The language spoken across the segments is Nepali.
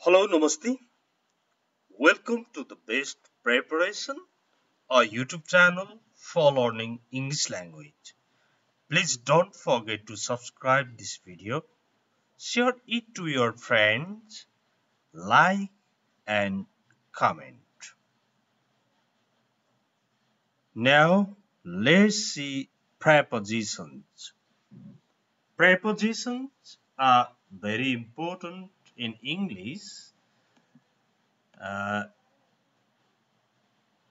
Hello, Namaste. Welcome to the Best Preparation, a YouTube channel for learning English language. Please don't forget to subscribe this video, share it to your friends, like and comment. Now, let's see prepositions. Prepositions are very important in English.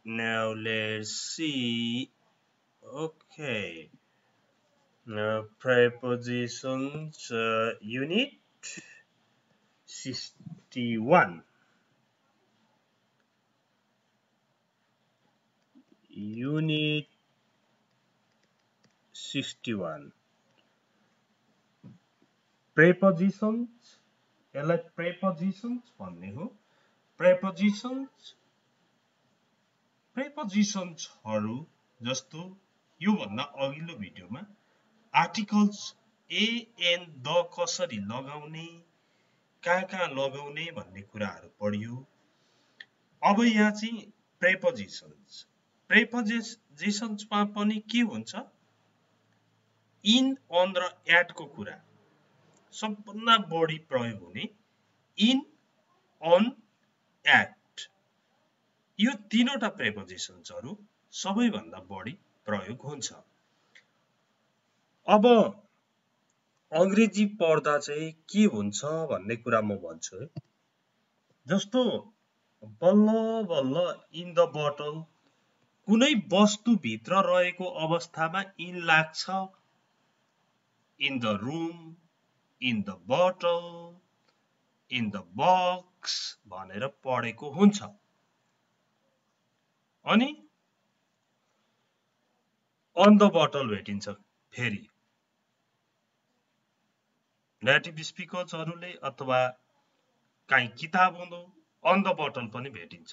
Now let's see. Okay. Prepositions unit 61. Unit 61. Prepositions यसलाई prepositions भन्ने हो. Prepositionsहरू जस्तो यो भन्दा अघिल्लो भिडियोमा आर्टिकल्स ए एन द कसरी लगाउने कहाँ लगाउने भन्ने कुराहरू पढियो. अब यहाँ चाहिँ प्रेपोजिसन्समा पनि के हुन्छ, इन अन र एट को कुरा सबभन्दा बढी प्रयोग हुने इन अन एट. यो तीनवटा प्रेपोजिसन्सहरू सबैभन्दा बढी प्रयोग हुन्छ. अब अंग्रेजी पढ्दा चाहिँ के हुन्छ भन्ने कुरा म भन्छु है. जस्तो बल्ल बल्ल इन द बटल कुनै वस्तु भित्र रहेको अवस्थामा इन लाग्छ. In the room, in the bottle, in the box भनेर पढेको हुन्छ. अनि अन द बटल भेटिन्छ. फेरि नेटिभ स्पिकर्सहरूले अथवा काहीँ किताब हुँदो अन द बटल पनि भेटिन्छ.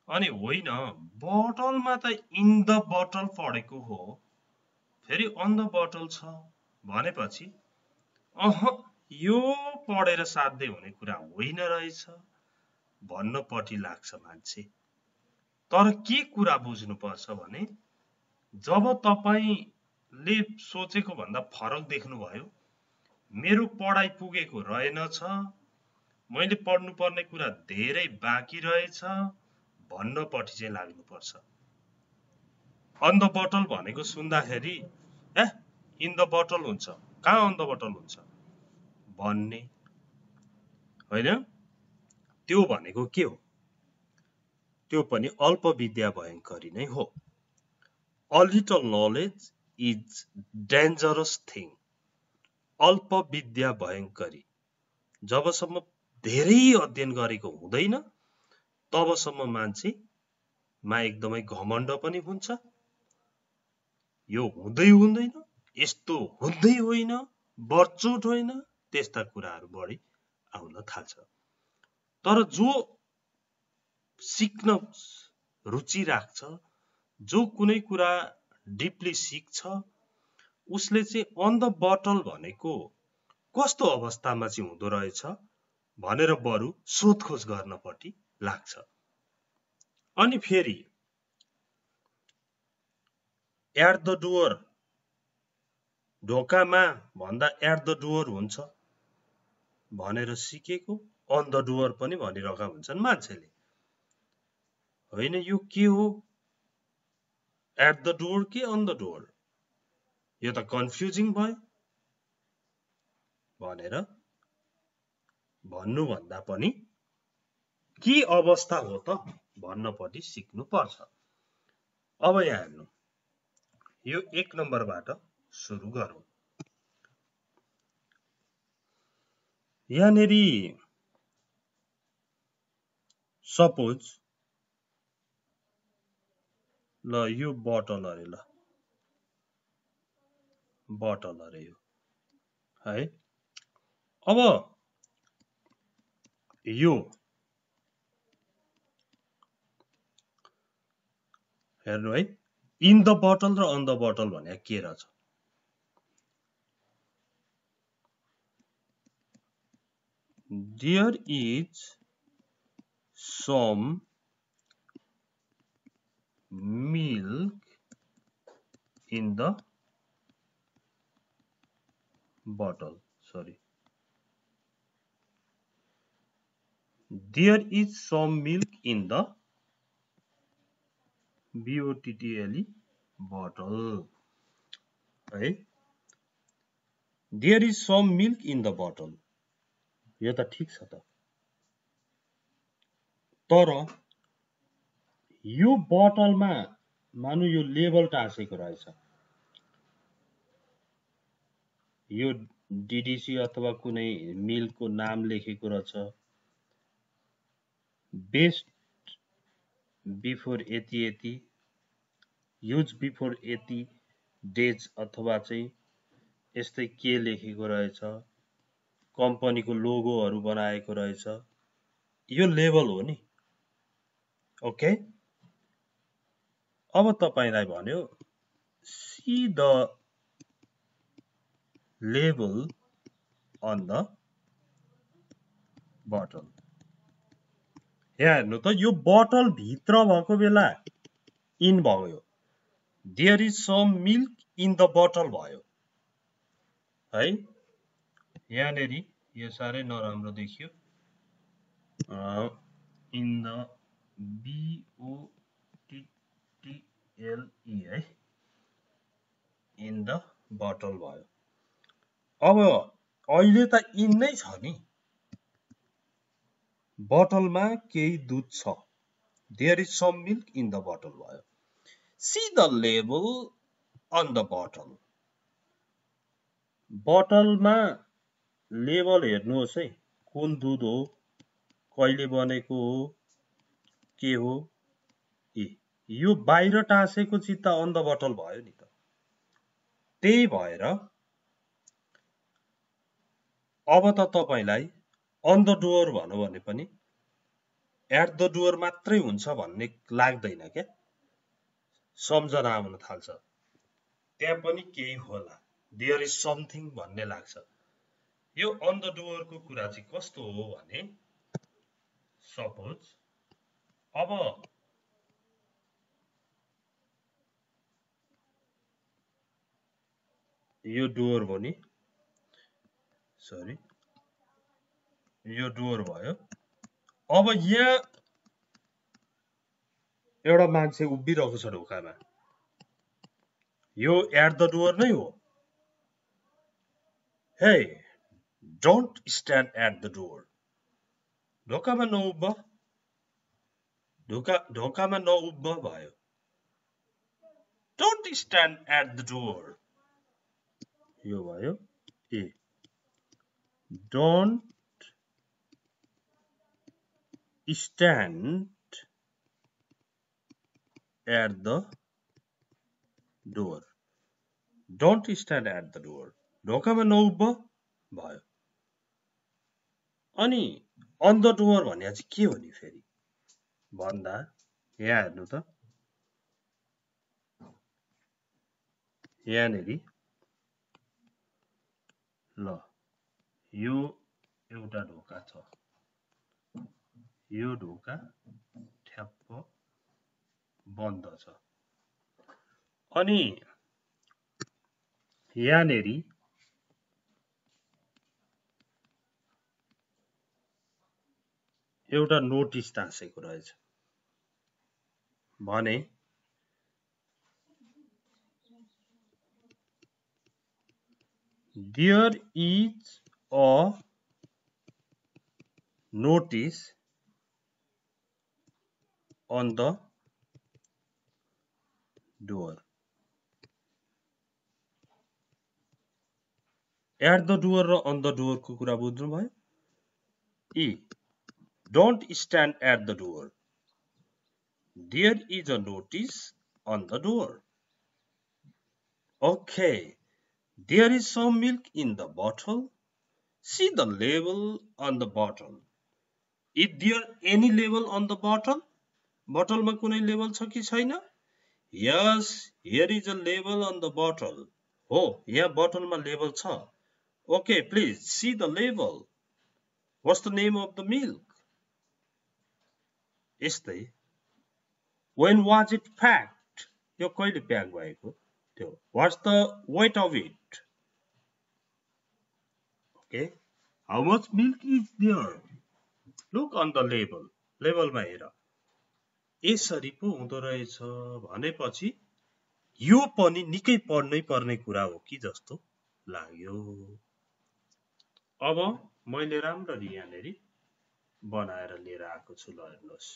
अनि होइन बटलमा त इन द बटल पढेको हो, फेरि अन द बटल छ भनेपछि यो पढेर साध्य हुने कुरा होइन रहेछ भन्नपट्टि लाग्छ मान्छे. तर के कुरा बुझ्नुपर्छ भने जब तपाईले सोचेको भन्दा फरक देख्नुभयो, मेरो पढाइ पुगेको रहेनछ, मैले पढ्नुपर्ने कुरा धेरै बाँकी रहेछ भन्नपट्टि चाहिँ लाग्नुपर्छ. अन द बटल भनेको सुन्दाखेरि इन द बटल हुन्छ, कहाँ अन द बटल हुन्छ भन्ने होइन. त्यो भनेको के हो? त्यो पनि अल्प विद्या भयंकरी नै हो. A little knowledge is dangerous thing. अल्प विद्या भयंकरी. जबसम्म धेरै अध्ययन गरेको हुँदैन तबसम्म मान्छेमा एकदमै घमण्ड पनि हुन्छ. यो हुँदै हुँदैन, यस्तो हुँदै होइन, बर्चोट होइन, त्यस्ता कुराहरू बढी आउन थाल्छ. तर जो सिक्न रुचि राख्छ, जो कुनै कुरा डिपली सिक्छ, उसले चाहिँ अन द बटल भनेको कस्तो अवस्थामा चाहिँ हुँदो रहेछ भनेर बरु सोधखोज गर्नपट्टि लाग्छ. अनि फेरि एट द डोर, ढोकामा भन्दा एट द डोर हुन्छ भनेर सिकेको अन द डोर पनि भनिरहेका हुन्छन् मान्छेले. होइन यो के हो, एट द डोर के अन द डोर, यो त कन्फ्युजिङ भयो भनेर भन्नुभन्दा पनि के अवस्था हो त भन्नपट्टि सिक्नु पर्छ. अब यहाँ हेर्नु, यो 1 नम्बरबाट सुरु गरौँ. यहाँनेरि सपोज ल यो बटल अरे, ल बटल अरे यो है. अब यो हेर्नु है, इन द बटल र अन द बटल भने के रहेछ. There is some milk in the bottle. Sorry. There is some milk in the BOTTLE bottle. है There is some milk in the bottle. यो त ठीक छ त तर यो बोतलमा मानु यो लेबल टाँसेको रहेछ यो DDC अथवा कुनै मिल्कको नाम लेखेको रहेछ बेस्ट बिफोर यति युज बिफोर यति डेज अथवा चाहिँ यस्तै के लेखेको रहेछ कम्पनीको लोगोहरु बनाएको रहेछ यो लेबल हो नि ओके अब तपाईलाई भन्यो see the label on the bottle यहाँ हेर्नु त यो बोतल भित्र भएको बेला इन भयो there is some milk in the bottle भयो है यहाँनेरि यो सारै नराम्रो देखियो in the BOTTLE है in the bottle भयो अब अहिले त इन नै छ नि बोतलमा केही दूध छ there is some milk in the bottle भयो see the label on the bottle बोतलमा लेबल हेर्नुहोस् है कुन दूध हो कहिले बनेको हो के हो यो बाहिर टाँसेको चित्त अन द बोतल भयो नि त त्यही भएर अब त तपाईलाई अन द डोर भन्नु भने पनि एट द डोर मात्रै हुन्छ भन्ने लाग्दैन के सम्झना आउन थाल्छ त्यहाँ पनि केही होला देयर इज समथिङ भन्ने लाग्छ यो अन द डोर को कुरा चाहिँ कस्तो हो भने सपोज अब यो डोर हो नि सरी यो डोर भयो अब यहाँ एउटा मान्छे उभिरहेको छ ढोकामा यो एट द डोर नै हो hey don't stand at the door ढोकामा नउभ ढोकामा नउभ भयो don't stand at the door यो भयो ए don't stand at the door don't stand at the door ढोकामा नउभ भयो अनि अन द डोर भन्ने चाहिँ के हो नि फेरि भन्दा यहाँ हेर्नु त यहाँनेरि ल यो एउटा ढोका छ यो ढोका ठ्याप्प बन्द छ अनि यहाँनेरि एउटा नोटिस टाँसेको रहेछ भने there is a notice on the door at the door र on the door को कुरा बुझ्नु भयो ए don't stand at the door there is a notice on the door okay there is some milk in the bottle see the label on the bottle is there any label on the bottle bottle मा कुनै लेबल छ कि छैन yes here is a label on the bottle हो यहाँ बोतलमा लेबल छ okay please see the label What's the name of the milk? यस्तै. When was it packed? यो कहिले प्याक भएको? त्यो. What's the weight of it? Okay. How much milk is there? Look on the label. लेबलमा हेर. यसरी पो हुँदो रहेछ भनेपछि यो पनि निकै पढ्नै पर्ने कुरा हो कि जस्तो लाग्यो. अब मैले राम्ररी यहाँनेरि बनाएर लिएर आएको छु. ल हेर्नुहोस्.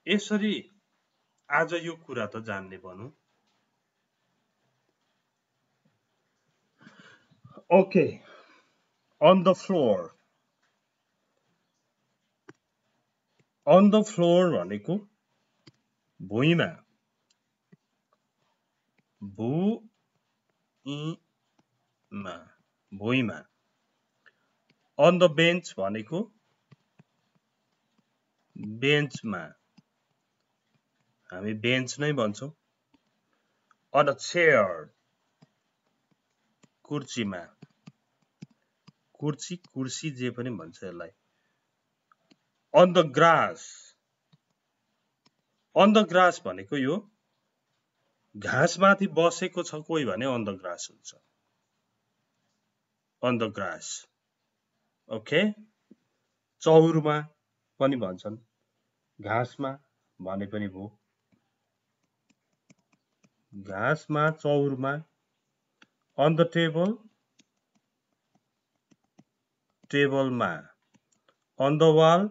यसरी आज यो कुरा त जान्ने बनौं. Okay. On the floor. On the floor भनेको भुइँमा. भुइँमा. On the bench भनेको बेन्चमा. हामी बेन्च नै भन्छौं. On a chair. कुर्सीमा. कुर्सी जे पनि भन्छ यसलाई. On the grass. On the grass भनेको यो घाँसमाथि बसेको छ कोही भने on the grass हुन्छ. On the grass. Okay? चौरमा पनि भन्छन्. घाँसमा भने पनि भो. घाँसमा चौरमा. On the table. टेबलमा. On the wall.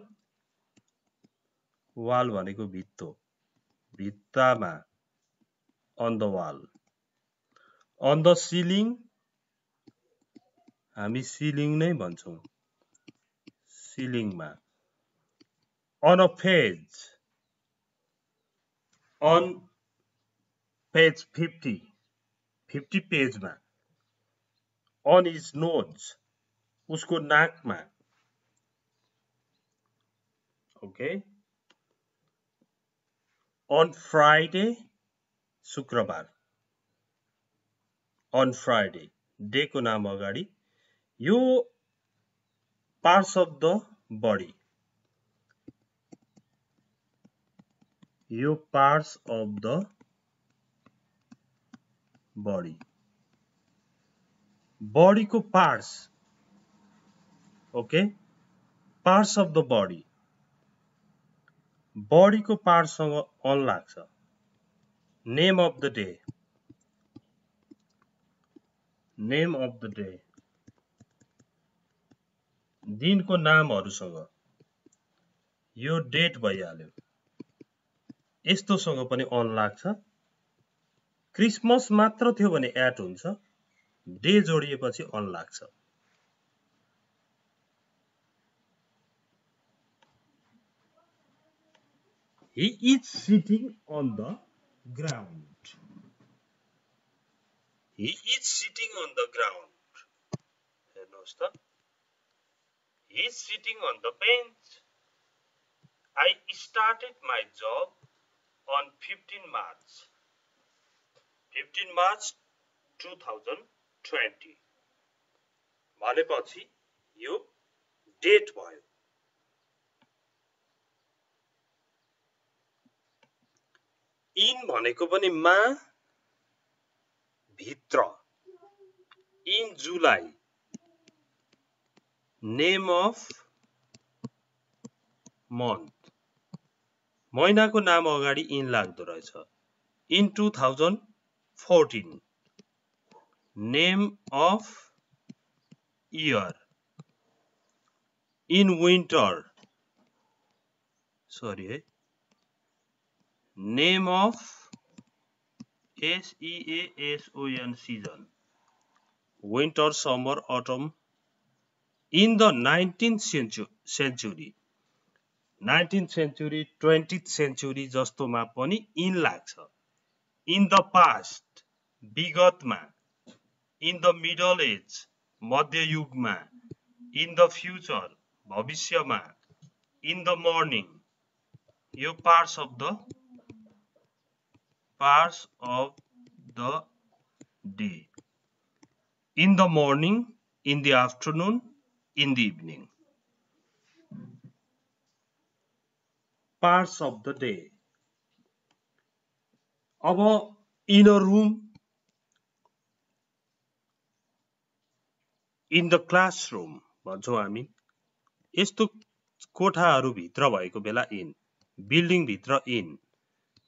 वाल भनेको भित्तो. भित्तामा. On the wall. On the ceiling. हामी ceiling नै भन्छौं. Ceilingमा. On a page. On page 50. 50 पेजमा. On his nose. उसको नाकमा. Okay. On Friday. शुक्रबार. On Friday. Day को नाम अगाडि. यो parts of the body. यो parts of the body. Body को parts. Okay. Parts of the body. Body को parts सँग on लाग्छ. Name of the day. Name of the day. दिनको नामहरुसँग यो डेट भइहाल्यो. यस्तोसँग पनि on लाग्छ. क्रिसमस मात्र थियो भने at हुन्छ. डे जोडिएपछि on लाग्छ. He is sitting on the ground. He is sitting on the ground. हेर्नुहोस् त. He is sitting on the bench. I started my job on 15 March. 15 March 2020. भनेपछि यो डेट भयो. In भनेको पनि मा भित्र. In July. Name of month. महिनाको नाम अगाडि in लाग्दो रहेछ. In 2014. Name of year. In winter. Sorry. Name of season. Season. Winter, summer, autumn. In the 19th century. 19th century, 20th century जस्तोमा पनि in लाग्छ. In the past, विगतमा. In the middle age, मध्ययुगमा. In the future, भविष्यमा. In the morning, यो parts of the day. In the morning, in the afternoon, in the evening. parts of the day. अब in a room, in the classroom भन्छौँ हामी। यस्तो कोठाहरू भित्र भएको बेला in, बिल्डिङ भित्र in,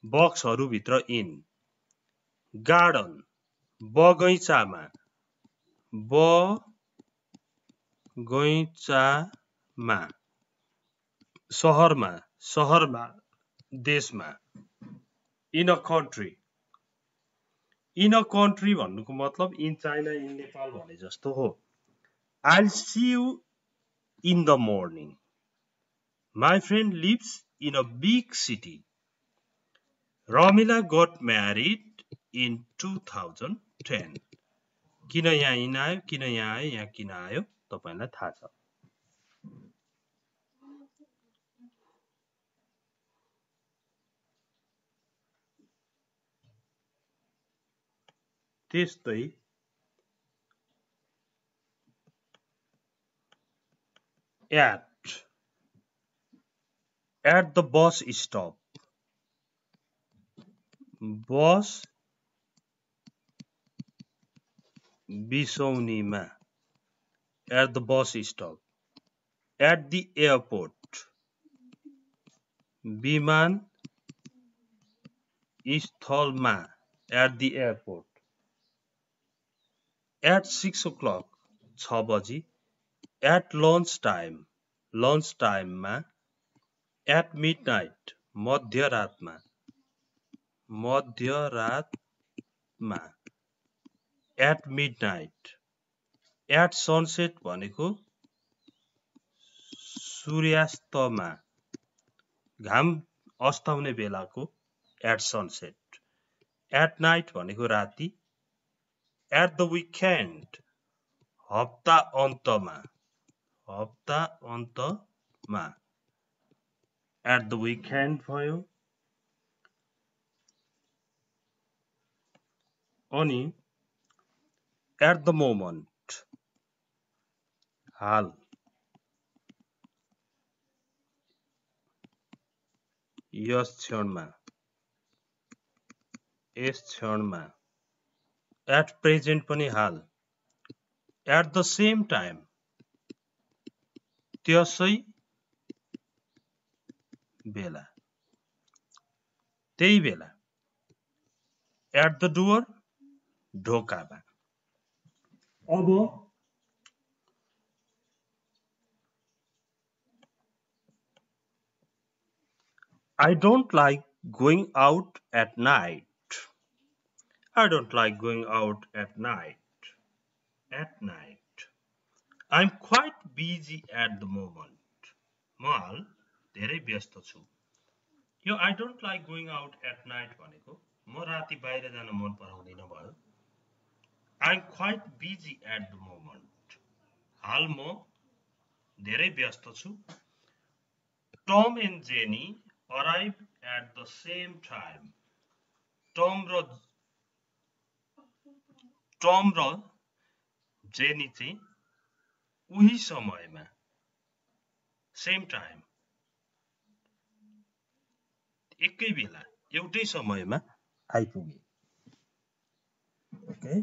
बक्सहरू भित्र in, गार्डन बगैँचामा, बगैँचामा, शहरमा, शहरमा, देशमा, in a country. in a country भन्नुको मतलब in China, in Nepal भने जस्तो हो। I'll see you in the morning. My friend lives in a big city. Ramila got married in 2010. किन यहाँ in आयो, किन यहाँ आयो, यहाँ किन आयो तपाईलाई थाहा छ। त्यस्तै at the bus stop, bus बिसौनीमा, at the bus stop, at the airport, विमान स्थलमा, at the airport, at 6 o'clock, 6 बजी, at lunch time, lunch time मा, at midnight, मध्यरातमा, मध्यरातमा, at midnight, at sunset भनेको सूर्यास्तमा, घाम अस्ताउने बेलाको at sunset, at night भनेको राति, at the weekend हप्ता अन्तमा, हप्ता अन्तमा, at the weekend भयो। अनि at the moment हाल, यस क्षणमा, यस क्षणमा, at present पनि हाल, at the same time त्यसै बेला, त्यही बेला, at the door ढोकामा। अब I don't like going out at night. I don't like going out at night. At night. I'm quite busy at the moment. म हाल धेरै व्यस्त छु। यो I don't like going out at night भनेको म राति बाहिर जान मन पराउँदिन भयो। I'm quite busy at the moment. हाल म धेरै व्यस्त छु। Tom and Jenny arrived at the same time. Tom र जेनी चाहिँ उही समयमा, same time, एकै बेला, एउटै समयमा आइपुगे। ओके,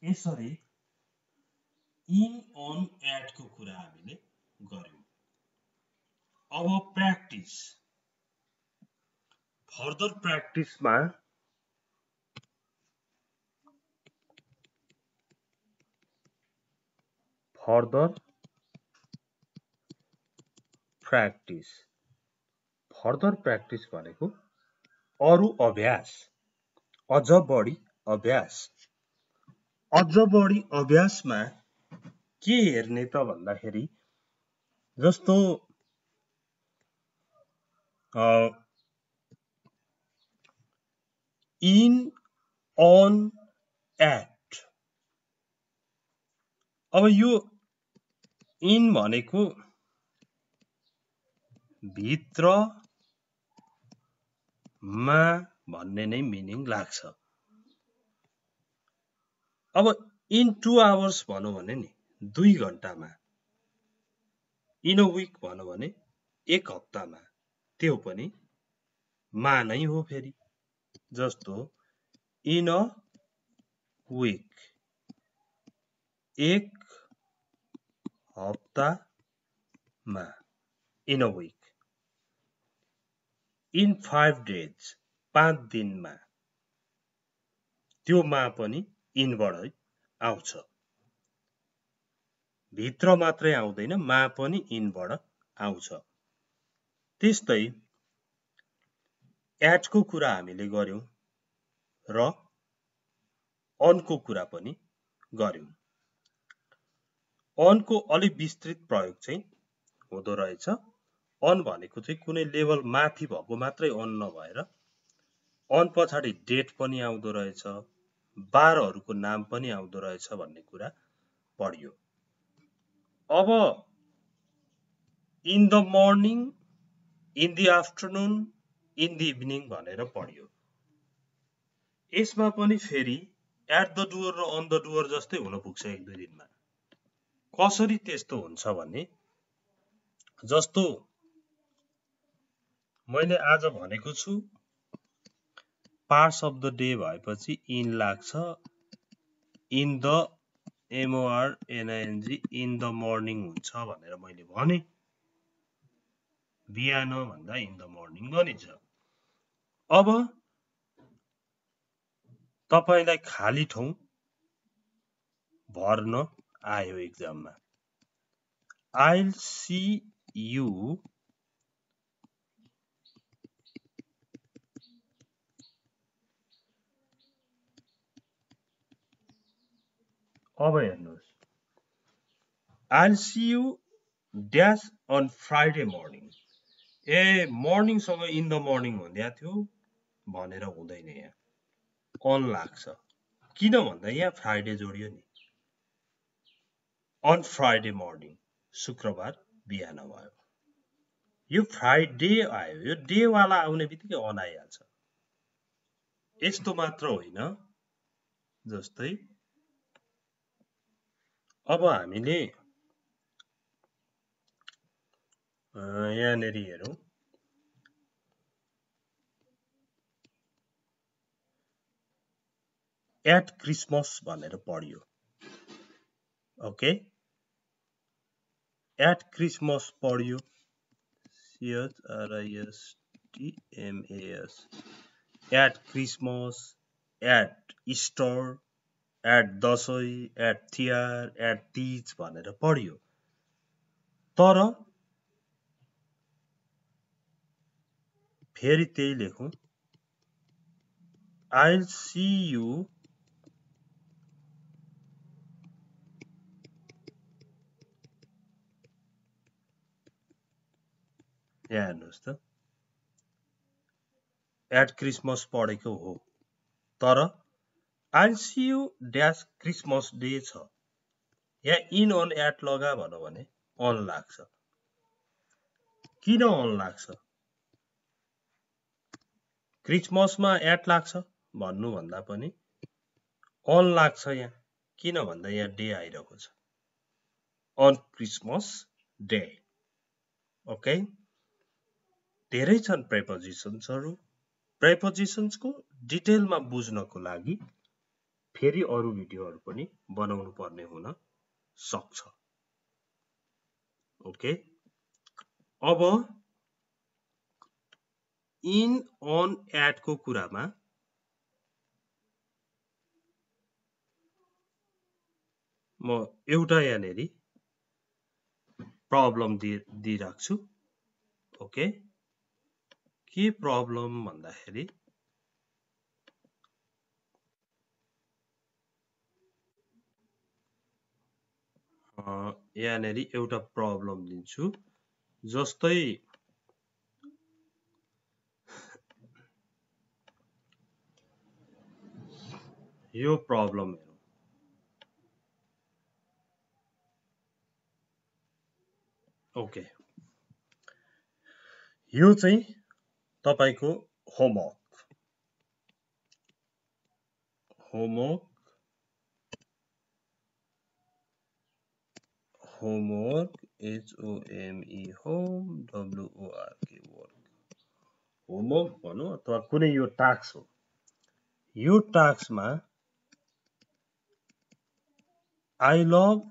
यसरी in, on, at को कुरा हामीले गर्यौं। अब प्र्याक्टिस, फर्दर प्र्याक्टिसमा फर्दर प्र्याक्टिस भनेको अरु अभ्यास, अझ बढी अभ्यास। अझ बढी अभ्यासमा के हेर्ने त भन्दाखेरि जस्तो in, on, at। अब यो in भनेको भित्र मा भन्ने नै मिनिङ लाग्छ। अब in 2 hours भनौं भने नि 2 घण्टामा, in a week भनौं भने 1 हप्तामा, त्यो पनि मा नै हो फेरि। जस्तो इन अ विक, एक हप्तामा, in a week. In 5 days, 5 दिनमा, त्यो मा पनि इनबाटै आउँछ। भित्र मात्रै आउँदैन, मा पनि इनबाट आउँछ। त्यस्तै एटको कुरा हामीले गर्यौं र अनको कुरा पनि गर्यौं। अनको अलिक विस्तृत प्रयोग चाहिँ हुँदो रहेछ। अन भनेको चाहिँ कुनै लेभल माथि भएको मात्रै अन नभएर अन पछाडि डेट पनि आउँदो रहेछ, बारहरूको नाम पनि आउँदो रहेछ भन्ने कुरा पढियो। अब in the morning, in the afternoon, in the evening भनेर पढियो। यसमा पनि फेरि एट द डुअर र अन द डुअर जस्तै हुन पुग्छ एक दुई दिनमा। कसरी त्यस्तो हुन्छ भने, जस्तो मैले आज भनेको छु पार्ट्स अफ द डे भएपछि इन लाग्छ, in the MORNING in the morning हुन्छ भनेर मैले भने। बिहान भन्दा इन द मर्निङ भनिन्छ। अब तपाईलाई खाली ठाउँ भर्न आयो एक्जाममा। I'll see you अब हेर्नुहोस्, I'll see you dash on Friday morning। मर्निङसँग इन द मर्निङ भन्दै थियो भनेर हुँदैन, यहाँ अन लाग्छ। किन भन्दा यहाँ फ्राइडे जोडियो नि। अन फ्राइडे मर्निङ, शुक्रबार बिहान भयो। यो फ्राइडे आयो, यो डे वाला आउने बित्तिकै अन आइहाल्छ। यस्तो मात्र होइन, जस्तै अब हामीले यहाँनेरि हेरौँ, एट क्रिसमस भनेर पढियो। ओके, एट क्रिसमस पढियो, CHRISTMAS, at Christmas, at Easter, at Dashain, at Tihar, at Teej भनेर पढियो। तर फेरि त्यही लेखौँ, I'll see you यहाँ हेर्नुहोस् त, एट क्रिसमस पढेको हो, तर I'll see you dash Christmas day छ। यहाँ इन अन एट लगा भनौँ भने अन लाग्छ। किन अन लाग्छ? क्रिसमसमा एट लाग्छ भन्नुभन्दा पनि अन लाग्छ यहाँ। किन भन्दा यहाँ डे आइरहेको छ, अन क्रिसमस डे। ओके, धेरै छन् प्रेपोजिसन्सहरू। प्रेपोजिसन्सको डिटेलमा बुझ्नको लागि फेरि अरू भिडियोहरू पनि बनाउनु पर्ने हुन सक्छ। ओके, अब इन अन एटको कुरामा म एउटा यहाँनेरि प्रब्लम दिइराख्छु। ओके, के प्रब्लम भन्दाखेरि यहाँनेरि एउटा प्रब्लम दिन्छु। जस्तै यो प्रब्लम हेरौँ। ओके, यो चाहिँ तपाईको homework homework HOME, WORK, work. Homework भनौँ अथवा कुनै यो टास्क हो, यो टास्कमा आई लभ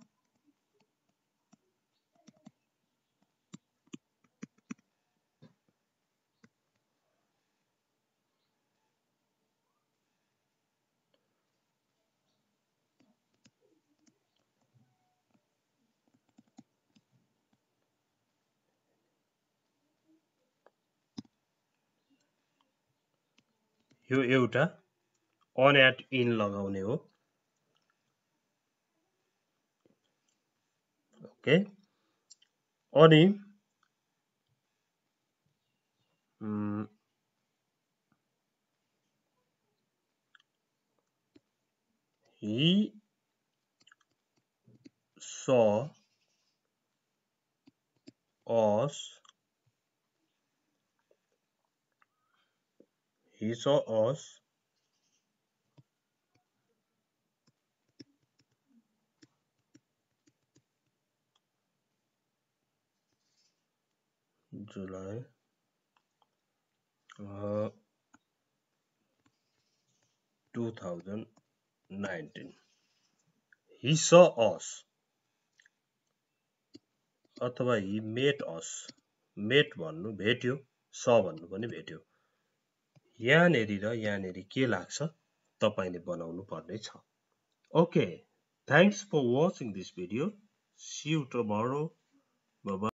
यो एउटा अन एट इन लगाउने हो। ओके, अनि he saw us July 2019. He saw us अथवा he met us, met भन्नु भेट्यो, saw भन्नु पनि भेट्यो। यहाँनेरि र यहाँनेरि के लाग्छ तपाईले बनाउनु पर्ने छ। Okay, thanks for watching this video. See you tomorrow. Bye bye.